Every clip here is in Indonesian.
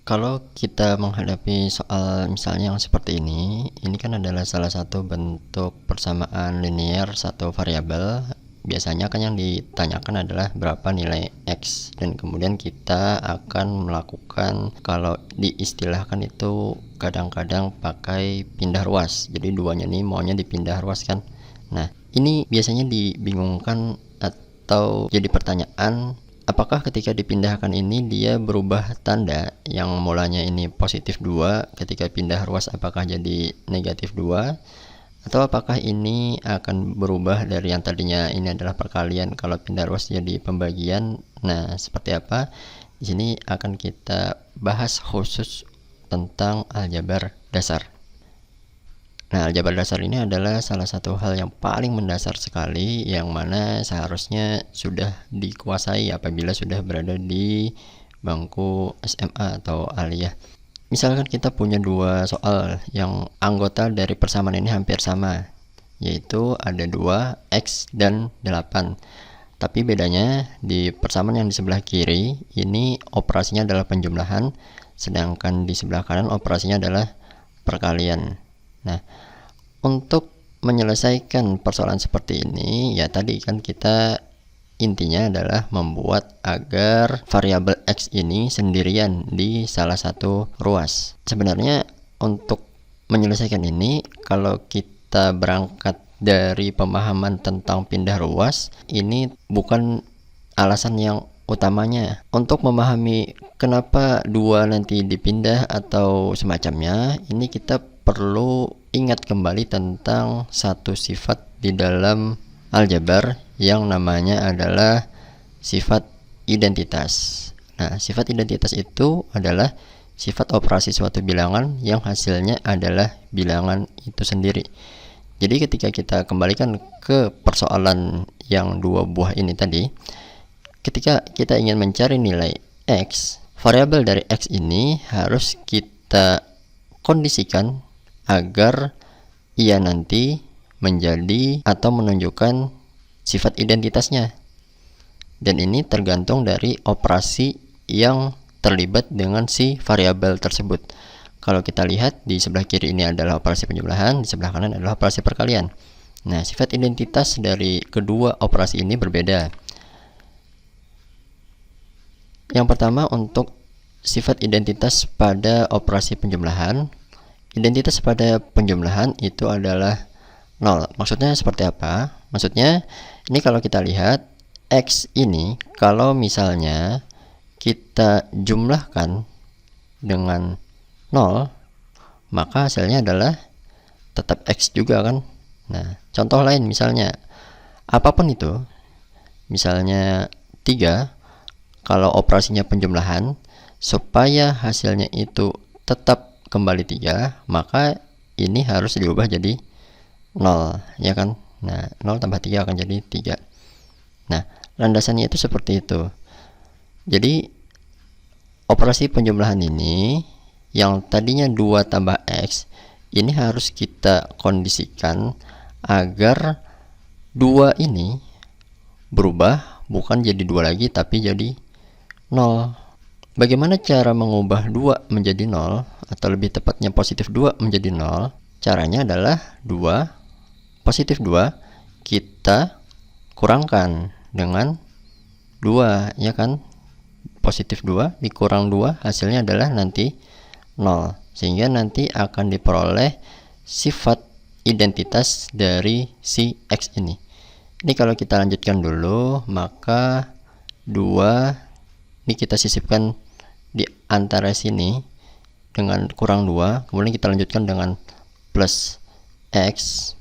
Kalau kita menghadapi soal misalnya yang seperti ini kan adalah salah satu bentuk persamaan linear satu variabel. Biasanya kan yang ditanyakan adalah berapa nilai X, dan kemudian kita akan melakukan, kalau diistilahkan itu kadang-kadang pakai pindah ruas. Jadi duanya ini maunya dipindah ruas kan. Nah, ini biasanya dibingungkan atau jadi pertanyaan, apakah ketika dipindahkan ini dia berubah tanda, yang mulanya ini positif 2 ketika pindah ruas apakah jadi negatif 2, atau apakah ini akan berubah dari yang tadinya ini adalah perkalian kalau pindah ruas jadi pembagian. Nah, seperti apa? Di sini akan kita bahas khusus tentang aljabar dasar. Nah, aljabar dasar ini adalah salah satu hal yang paling mendasar sekali, yang mana seharusnya sudah dikuasai apabila sudah berada di bangku SMA atau aliyah. Misalkan kita punya dua soal yang anggota dari persamaan ini hampir sama, yaitu ada 2, X dan 8. Tapi bedanya di persamaan yang di sebelah kiri ini operasinya adalah penjumlahan, sedangkan di sebelah kanan operasinya adalah perkalian. Nah, untuk menyelesaikan persoalan seperti ini, ya tadi kan kita intinya adalah membuat agar variabel X ini sendirian di salah satu ruas. Sebenarnya untuk menyelesaikan ini, kalau kita berangkat dari pemahaman tentang pindah ruas, ini bukan alasan yang utamanya. Untuk memahami kenapa 2 nanti dipindah atau semacamnya, ini kita perlu ingat kembali tentang satu sifat di dalam aljabar yang namanya adalah sifat identitas. Nah, sifat identitas itu adalah sifat operasi suatu bilangan yang hasilnya adalah bilangan itu sendiri. Jadi ketika kita kembalikan ke persoalan yang 2 buah ini tadi, ketika kita ingin mencari nilai X, variabel dari X ini harus kita kondisikan agar ia nanti menjadi atau menunjukkan sifat identitasnya, dan ini tergantung dari operasi yang terlibat dengan si variabel tersebut. Kalau kita lihat di sebelah kiri ini adalah operasi penjumlahan, di sebelah kanan adalah operasi perkalian. Nah, sifat identitas dari kedua operasi ini berbeda. Yang pertama, untuk sifat identitas pada operasi penjumlahan, identitas pada penjumlahan itu adalah 0. Maksudnya seperti apa? Maksudnya ini kalau kita lihat X ini, kalau misalnya kita jumlahkan dengan 0, maka hasilnya adalah tetap X juga kan. Nah, contoh lain misalnya apapun itu, misalnya 3, kalau operasinya penjumlahan, supaya hasilnya itu tetap kembali 3, maka ini harus diubah jadi 0, ya kan? Nah, 0 tambah 3 akan jadi 3. Nah, landasannya itu seperti itu. Jadi operasi penjumlahan ini yang tadinya 2 tambah X, ini harus kita kondisikan agar 2 ini berubah, bukan jadi 2 lagi tapi jadi 0. Bagaimana cara mengubah 2 menjadi 0, atau lebih tepatnya positif 2 menjadi 0? Caranya adalah 2 positif 2 kita kurangkan dengan 2, ya kan? Positif 2 dikurang 2 hasilnya adalah nanti 0, sehingga nanti akan diperoleh sifat identitas dari si X ini. Ini kalau kita lanjutkan dulu, maka 2 ini kita sisipkan di antara sini dengan kurang 2, kemudian kita lanjutkan dengan plus X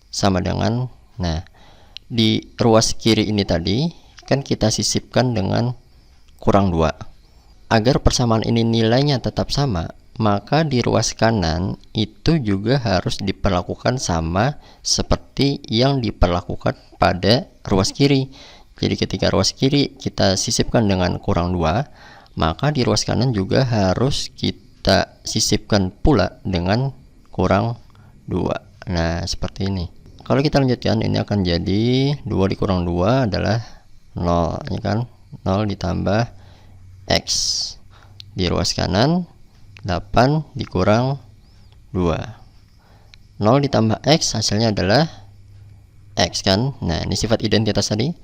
sama dengan, nah di ruas kiri ini tadi kan kita sisipkan dengan kurang 2. Agar persamaan ini nilainya tetap sama, maka di ruas kanan itu juga harus diperlakukan sama seperti yang diperlakukan pada ruas kiri. Jadi ketika ruas kiri kita sisipkan dengan kurang 2, maka di ruas kanan juga harus kita sisipkan pula dengan kurang 2. Nah, seperti ini. Kalau kita lanjutkan, ini akan jadi 2 dikurang 2 adalah 0, ya kan? 0 ditambah X di ruas kanan 8 dikurang 2. 0 ditambah X hasilnya adalah X kan. Nah, ini sifat identitas tadi.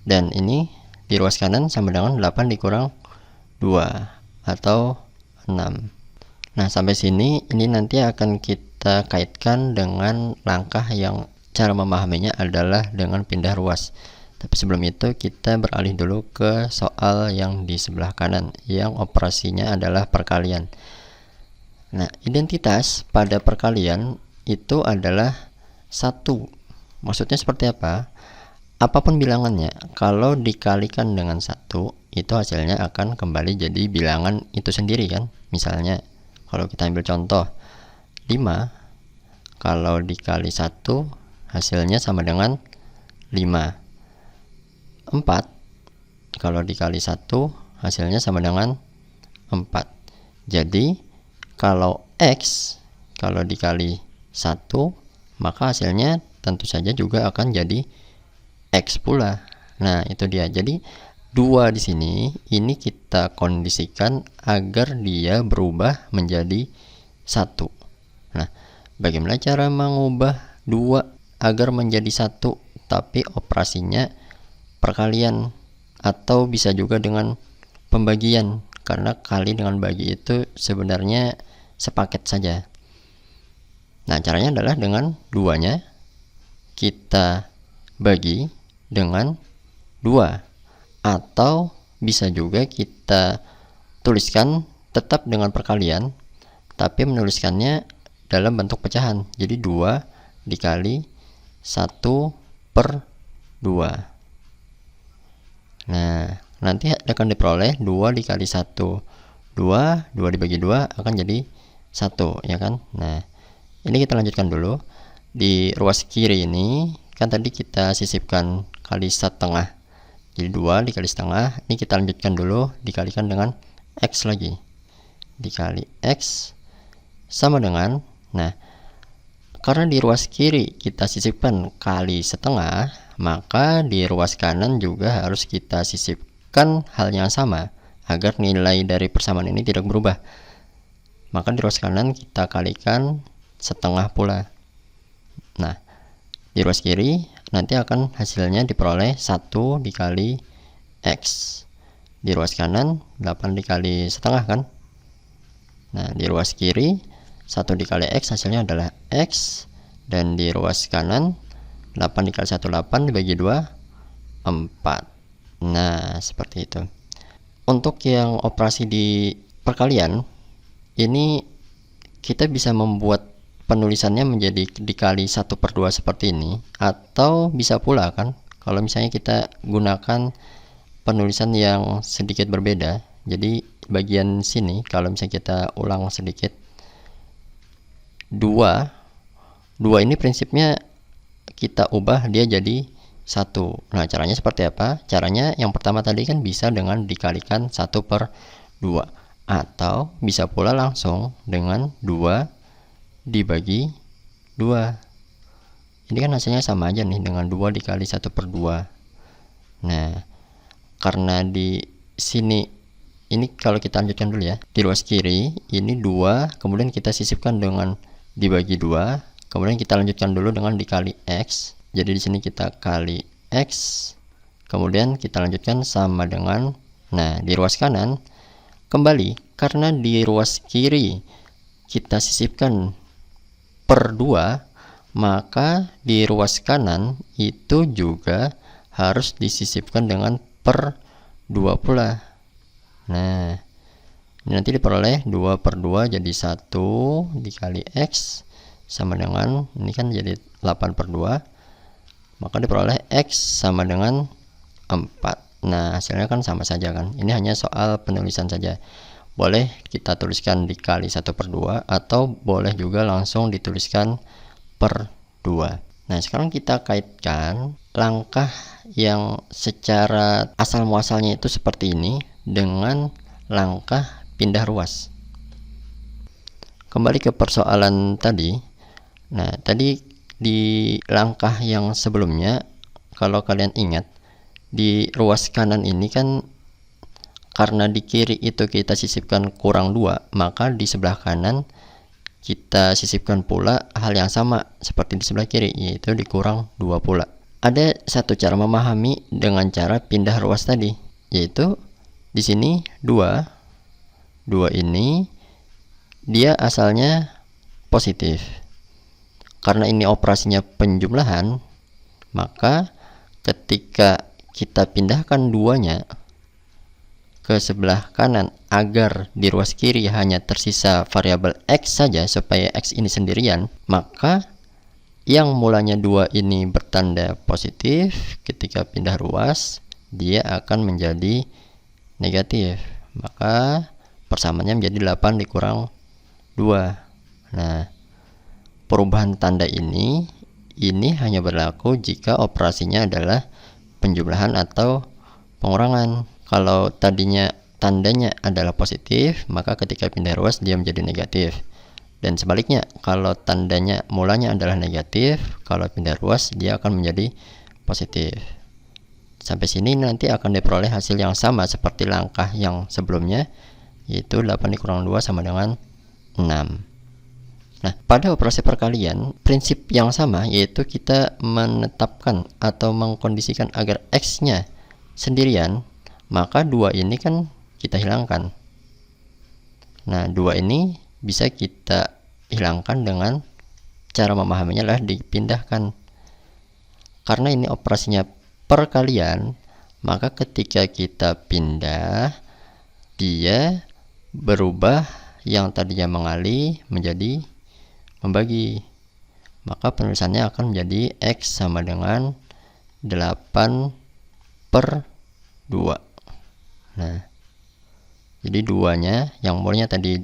Dan ini di ruas kanan sama dengan 8 dikurang 2 atau 6. Nah, sampai sini ini nanti akan kita kaitkan dengan langkah yang cara memahaminya adalah dengan pindah ruas. Tapi sebelum itu kita beralih dulu ke soal yang di sebelah kanan yang operasinya adalah perkalian. Nah, identitas pada perkalian itu adalah 1. Maksudnya seperti apa? Apapun bilangannya, kalau dikalikan dengan 1, itu hasilnya akan kembali jadi bilangan itu sendiri kan. Misalnya, kalau kita ambil contoh 5, kalau dikali 1, hasilnya sama dengan 5. 4, kalau dikali 1, hasilnya sama dengan 4. Jadi, kalau X, kalau dikali 1, maka hasilnya tentu saja juga akan jadi X pula. Nah, itu dia. Jadi 2 di sini ini kita kondisikan agar dia berubah menjadi 1. Nah, bagaimana cara mengubah 2 agar menjadi 1 tapi operasinya perkalian, atau bisa juga dengan pembagian, karena kali dengan bagi itu sebenarnya sepaket saja. Nah, caranya adalah dengan 2-nya kita bagi dengan 2, atau bisa juga kita tuliskan tetap dengan perkalian tapi menuliskannya dalam bentuk pecahan. Jadi 2 dikali 1 per 2. Nah, nanti akan diperoleh 2 dikali 1 2 dibagi 2 akan jadi 1 ya kan. Nah, ini kita lanjutkan dulu. Di ruas kiri ini kan tadi kita sisipkan kali setengah, jadi 2 dikali setengah. Ini kita lanjutkan dulu, dikalikan dengan X lagi, dikali X sama dengan, nah karena di ruas kiri kita sisipkan kali setengah, maka di ruas kanan juga harus kita sisipkan hal yang sama agar nilai dari persamaan ini tidak berubah. Maka di ruas kanan kita kalikan setengah pula. Nah, di ruas kiri nanti akan hasilnya diperoleh 1 dikali X. Di ruas kanan 8 dikali setengah kan. Nah, di ruas kiri 1 dikali X hasilnya adalah X. Dan di ruas kanan 8 dikali 1 8 dibagi 2 4. Nah, seperti itu. Untuk yang operasi di perkalian ini kita bisa membuat penulisannya menjadi dikali 1 per 2 seperti ini, atau bisa pula kan kalau misalnya kita gunakan penulisan yang sedikit berbeda. Jadi bagian sini kalau misalnya kita ulang sedikit, 2 ini prinsipnya kita ubah dia jadi 1. Nah, caranya seperti apa? Caranya yang pertama tadi kan bisa dengan dikalikan 1 per 2, atau bisa pula langsung dengan 2 dibagi 2. Ini kan hasilnya sama aja nih dengan 2 dikali 1 per 2. Nah, karena di sini ini kalau kita lanjutkan dulu ya, di ruas kiri ini 2, kemudian kita sisipkan dengan dibagi 2, kemudian kita lanjutkan dulu dengan dikali X. Jadi di sini kita kali X, kemudian kita lanjutkan sama dengan, nah di ruas kanan kembali karena di ruas kiri kita sisipkan per 2, maka di ruas kanan itu juga harus disisipkan dengan per 2 pula. Nah, ini nanti diperoleh 2 per 2 jadi 1 dikali X sama dengan, ini kan jadi 8 per 2, maka diperoleh X sama dengan 4. Nah, hasilnya kan sama saja kan. Ini hanya soal penulisan saja. Boleh kita tuliskan dikali 1 per 2, atau boleh juga langsung dituliskan per 2. Nah, sekarang kita kaitkan langkah yang secara asal muasalnya itu seperti ini dengan langkah pindah ruas. Kembali ke persoalan tadi. Nah, tadi di langkah yang sebelumnya, kalau kalian ingat, di ruas kanan ini kan karena di kiri itu kita sisipkan kurang 2, maka di sebelah kanan kita sisipkan pula hal yang sama seperti di sebelah kiri, yaitu dikurang 2 pula. Ada satu cara memahami dengan cara pindah ruas tadi, yaitu di sini 2 ini dia asalnya positif. Karena ini operasinya penjumlahan, maka ketika kita pindahkan 2-nya ke sebelah kanan agar di ruas kiri hanya tersisa variabel X saja supaya X ini sendirian, maka yang mulanya 2 ini bertanda positif, ketika pindah ruas dia akan menjadi negatif. Maka persamaannya menjadi 8 dikurang 2. Nah, perubahan tanda ini hanya berlaku jika operasinya adalah penjumlahan atau pengurangan. Kalau tadinya tandanya adalah positif, maka ketika pindah ruas dia menjadi negatif. Dan sebaliknya, kalau tandanya mulanya adalah negatif, kalau pindah ruas dia akan menjadi positif. Sampai sini nanti akan diperoleh hasil yang sama seperti langkah yang sebelumnya, yaitu 8 dikurang 2 sama dengan 6. Nah, pada operasi perkalian, prinsip yang sama, yaitu kita menetapkan atau mengkondisikan agar X-nya sendirian, maka 2 ini kan kita hilangkan. Nah, 2 ini bisa kita hilangkan dengan cara memahaminya adalah dipindahkan. Karena ini operasinya perkalian, maka ketika kita pindah, dia berubah yang tadinya mengalih menjadi membagi. Maka penulisannya akan menjadi X sama dengan 8/2. Nah, jadi 2-nya yang mulanya tadi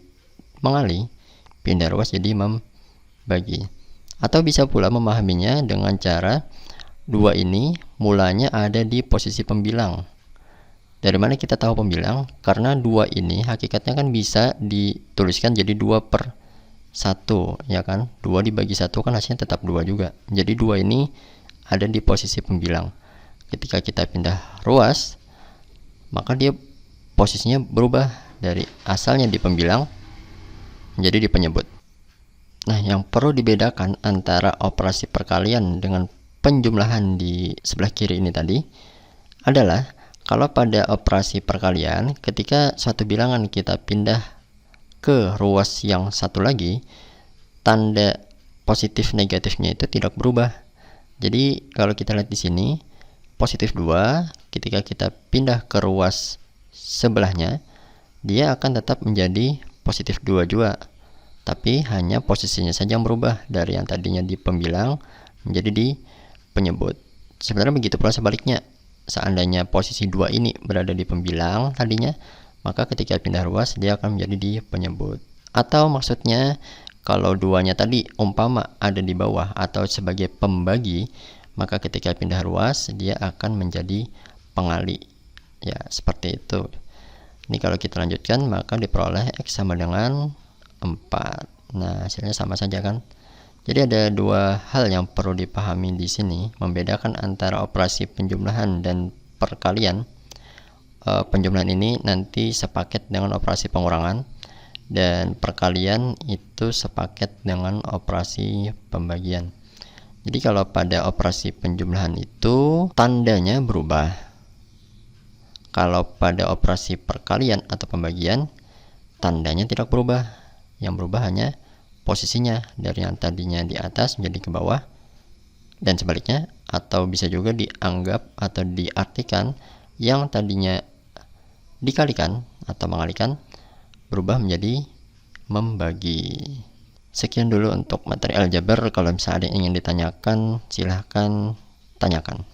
mengalih pindah ruas jadi membagi. Atau bisa pula memahaminya dengan cara 2 ini mulanya ada di posisi pembilang. Dari mana kita tahu pembilang? Karena 2 ini hakikatnya kan bisa dituliskan jadi 2/1, ya kan? 2 dibagi 1 kan hasilnya tetap 2 juga. Jadi 2 ini ada di posisi pembilang. Ketika kita pindah ruas, maka dia posisinya berubah dari asalnya di pembilang menjadi di penyebut. Nah, yang perlu dibedakan antara operasi perkalian dengan penjumlahan di sebelah kiri ini tadi adalah kalau pada operasi perkalian, ketika suatu bilangan kita pindah ke ruas yang satu lagi, tanda positif negatifnya itu tidak berubah. Jadi kalau kita lihat di sini, positif 2, ketika kita pindah ke ruas sebelahnya, dia akan tetap menjadi positif 2 juga. Tapi hanya posisinya saja yang berubah dari yang tadinya di pembilang menjadi di penyebut. Sebenarnya begitu pula sebaliknya. Seandainya posisi 2 ini berada di pembilang tadinya, maka ketika pindah ruas dia akan menjadi di penyebut. Atau maksudnya kalau 2-nya tadi umpama ada di bawah atau sebagai pembagi, maka ketika pindah ruas dia akan menjadi pengali. Ya, seperti itu. Ini kalau kita lanjutkan maka diperoleh X sama dengan 4. Nah, hasilnya sama saja kan? Jadi ada 2 hal yang perlu dipahami di sini, membedakan antara operasi penjumlahan dan perkalian. Penjumlahan ini nanti sepaket dengan operasi pengurangan, dan perkalian itu sepaket dengan operasi pembagian. Jadi kalau pada operasi penjumlahan itu tandanya berubah. Kalau pada operasi perkalian atau pembagian, tandanya tidak berubah. Yang berubah hanya posisinya, dari yang tadinya di atas menjadi ke bawah, dan sebaliknya. Atau bisa juga dianggap atau diartikan yang tadinya dikalikan atau mengalihkan berubah menjadi membagi. Sekian dulu untuk materi aljabar. Kalau misalnya ada yang ingin ditanyakan, silahkan tanyakan.